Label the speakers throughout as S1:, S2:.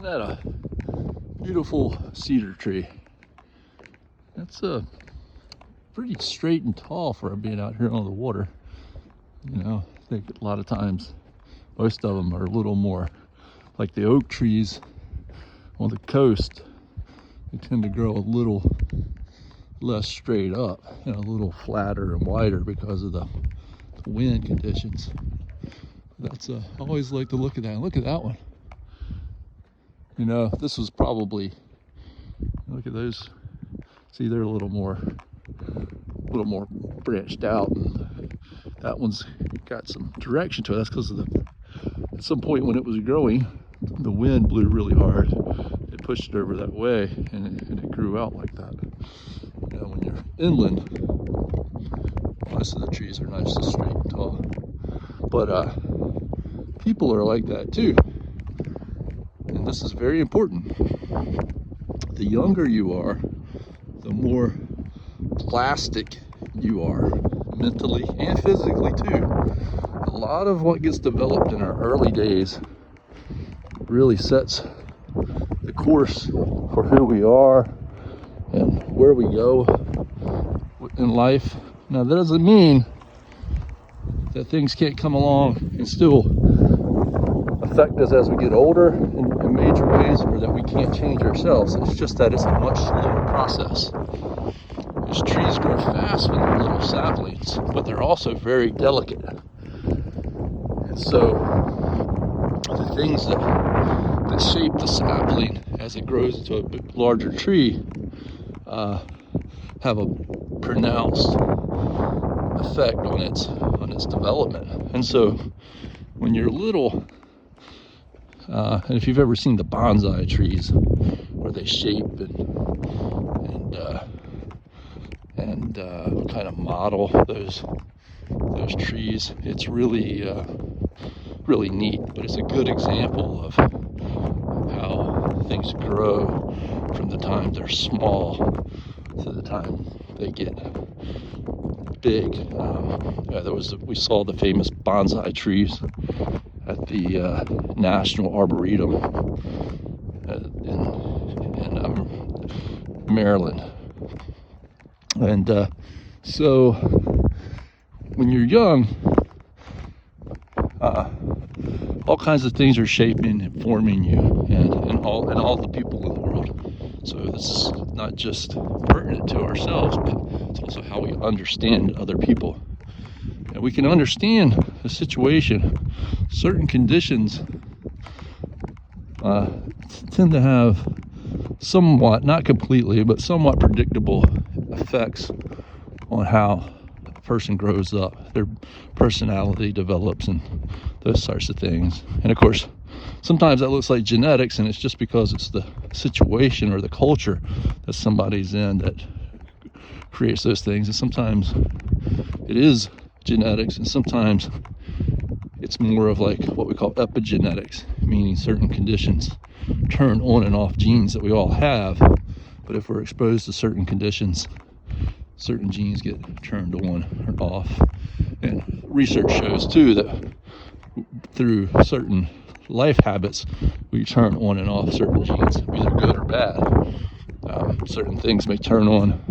S1: Isn't that a beautiful cedar tree? That's pretty straight and tall for being out here on the water. You know, I think a lot of times, most of them are a little more like the oak trees on the coast. They tend to grow a little less straight up and a little flatter and wider because of the wind conditions. That's I always like to look at that. Look at that one. You know, this was probably, look at those. See, they're a little more branched out, and that one's got some direction to it. That's because of at some point when it was growing, the wind blew really hard. It pushed it over that way, and it grew out like that. You know, when you're inland, most of the trees are nice and straight and tall. But people are like that too. And this is very important. The younger you are, the more plastic you are, mentally and physically too. A lot of what gets developed in our early days really sets the course for who we are and where we go in life. Now, that doesn't mean that things can't come along and still affect us as we get older in major ways, or that we can't change ourselves. It's just that it's a much slower process. These trees grow fast when they're little saplings, but they're also very delicate. And so the things that shape the sapling as it grows into a bit larger tree have a pronounced effect on its development. And so when you're little, and if you've ever seen the bonsai trees where they shape and kind of model those trees, it's really really neat. But it's a good example of how things grow from the time they're small to the time they get big. We saw the famous bonsai trees at the National Arboretum in Maryland. And so when you're young, all kinds of things are shaping and forming you, and all the people in the world. So this is not just pertinent to ourselves, but it's also how we understand other people. And we can understand the situation. Certain conditions tend to have somewhat, not completely, but somewhat predictable effects on how a person grows up, their personality develops, and those sorts of things. And of course, sometimes that looks like genetics, and it's just because it's the situation or the culture that somebody's in that creates those things. And sometimes it is genetics, and sometimes it's more of like what we call epigenetics, meaning certain conditions turn on and off genes that we all have. But if we're exposed to certain conditions, certain genes get turned on or off. And research shows too that through certain life habits, we turn on and off certain genes, either good or bad. Certain things may turn on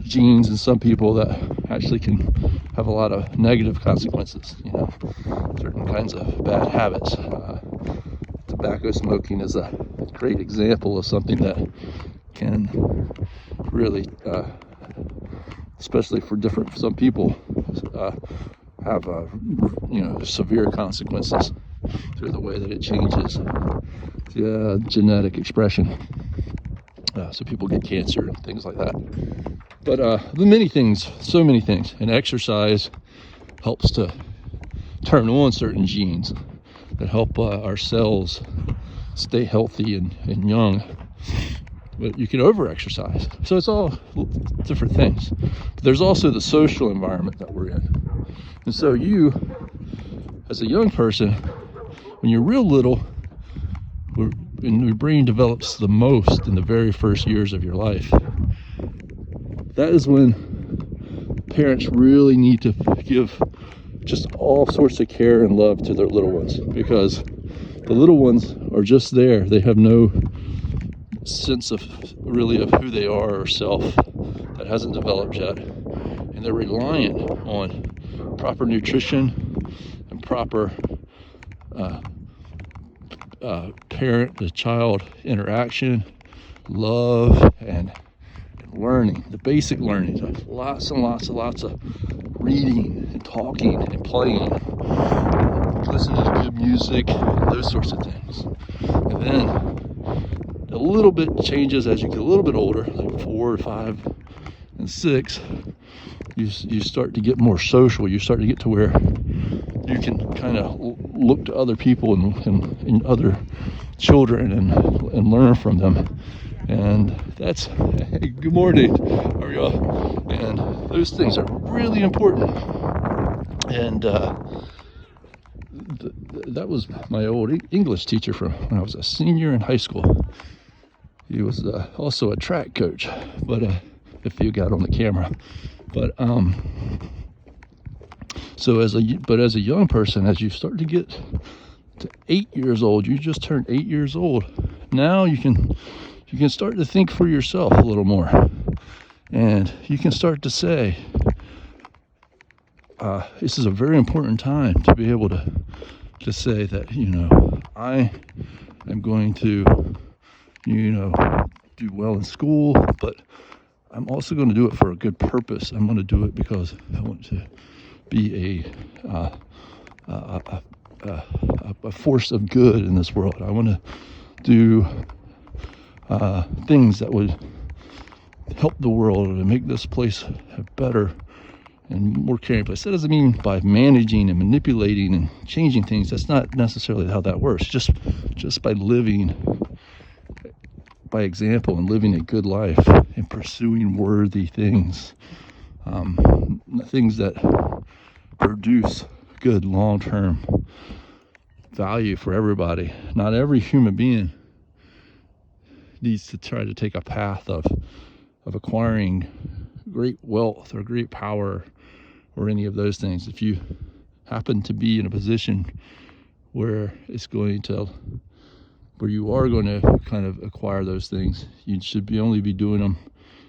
S1: genes in some people that actually can have a lot of negative consequences. You know, certain kinds of bad habits. Tobacco smoking is a great example of something that can really, especially for some people, have severe consequences through the way that it changes the genetic expression. So people get cancer and things like that. But many things, so many things, and exercise helps to turn on certain genes that help our cells stay healthy and young. But you can over-exercise. So it's all different things. But there's also the social environment that we're in. And so you, as a young person, when you're real little, and your brain develops the most in the very first years of your life, that is when parents really need to give just all sorts of care and love to their little ones, because The little ones are just there. They have no sense of really of who they are or self. That hasn't developed yet. And they're reliant on proper nutrition and proper parent to child interaction, love, and learning, the basic learning. Lots and lots of reading and talking and playing, listening to good music, those sorts of things. And then a little bit changes as you get a little bit older, like 4, 5, and 6. You start to get more social. You start to get to where you can kind of look to other people and other children and learn from them. And that's, hey, good morning, how are y'all? And those things are really important. And that was my old English teacher from when I was a senior in high school. He was also a track coach, but if you got on the camera. But so as a young person, as you start to get to 8 years old, you just turned 8 years old. Now you can start to think for yourself a little more, and you can start to say, this is a very important time to be able to say that, I am going to, do well in school, but I'm also going to do it for a good purpose. I'm going to do it because I want to be a force of good in this world. I want to do things that would help the world and make this place a better and more caring place. That doesn't mean by managing and manipulating and changing things. That's not necessarily how that works. Just by living by example and living a good life and pursuing worthy things, things that produce good long-term value for everybody. Not every human being needs to try to take a path of acquiring great wealth or great power or any of those things. If you happen to be in a position where you are going to kind of acquire those things, you should only be doing them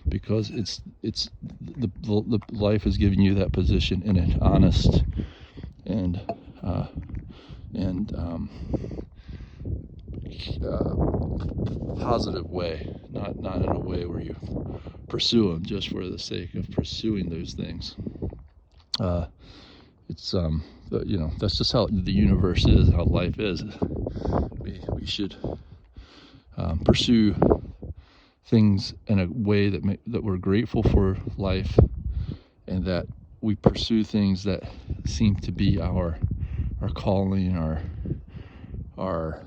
S1: because it's the life is giving you that position in an honest and positive way, not in a way where you pursue them just for the sake of pursuing those things. That's just how the universe is, how life is. We should pursue things in a way that we're grateful for life, and that we pursue things that seem to be our calling, our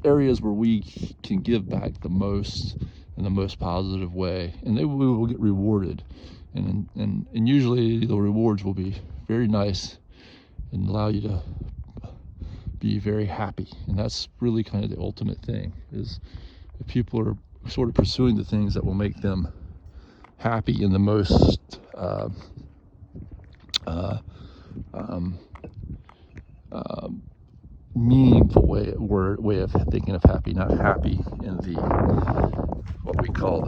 S1: areas where we can give back the most in the most positive way, and we will get rewarded, and usually the rewards will be very nice and allow you to be very happy. And that's really kind of the ultimate thing, is if people are sort of pursuing the things that will make them happy in the most meaningful way of thinking of happy, not happy in the what we call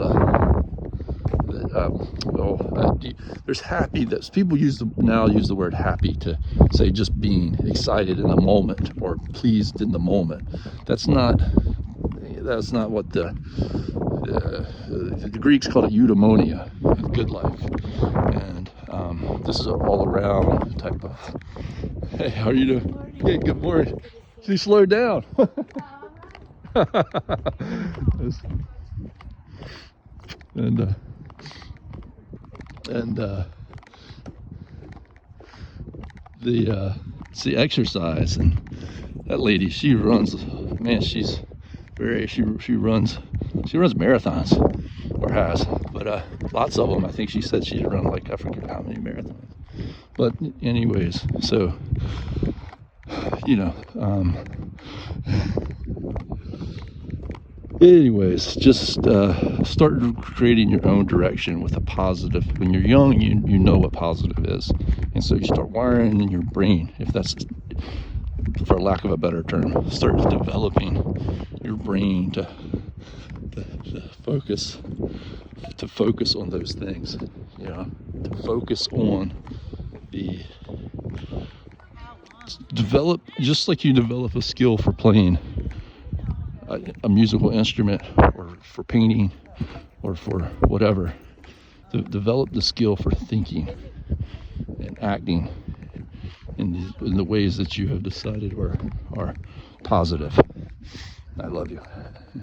S1: there's happy that people now use the word happy to say just being excited in the moment or pleased in the moment. That's not what the Greeks called it eudaimonia, good life. And this is an all around type of, hey, how are you doing? Hey, good morning. She slowed down. the exercise, and that lady, she runs, man, she runs marathons, or has, but lots of them. I think she said she'd run like, I forget how many marathons, but anyways, so Anyways, just start creating your own direction with a positive. When you're young, you know what positive is, and so you start wiring in your brain, if that's, for lack of a better term, start developing your brain to focus on those things, you know, to focus on the develop, just like you develop a skill for playing a musical instrument or for painting or for whatever, to develop the skill for thinking and acting in the ways that you have decided are positive. I love you.